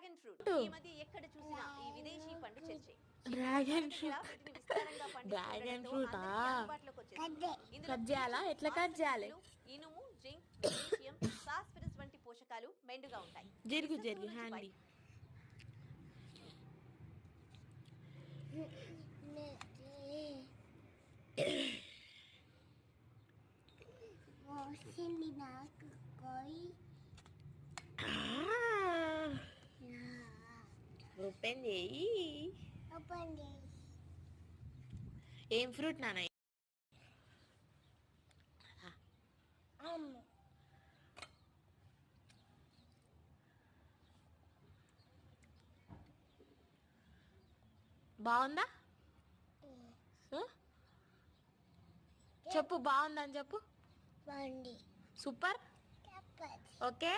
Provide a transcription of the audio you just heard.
Dragon fruit ఈ మధ్య ఎక్కడ చూసినా ఈ విదేశీ పండు చర్చే. డ్రాగన్ ఫ్రూట్ వీటిని విస్తారంగా డ్రాగన్ పండించడంతో ఫ్రూటా అందరికీ అందుబాటులోకి వచ్చేసింది. ఇందులో కట్ చేయాలా ఎట్లా కట్ చేయాలి ఇనుము, జింక్, మెగ్నీషియం, ఫాస్ఫరస్ వంటి పోషకాలు మెండుగా ఉంటాయి. జరిగి జరిగి హ్యాండీ నాకు కోయి ఓపెన్ చేయి ఓపెన్ చేయి. ఏం ఫ్రూట్ నాన్న బాగుందా చెప్పు బాగుందని చెప్పు బండి సూపర్ చెప్పచ్చు. ఓకే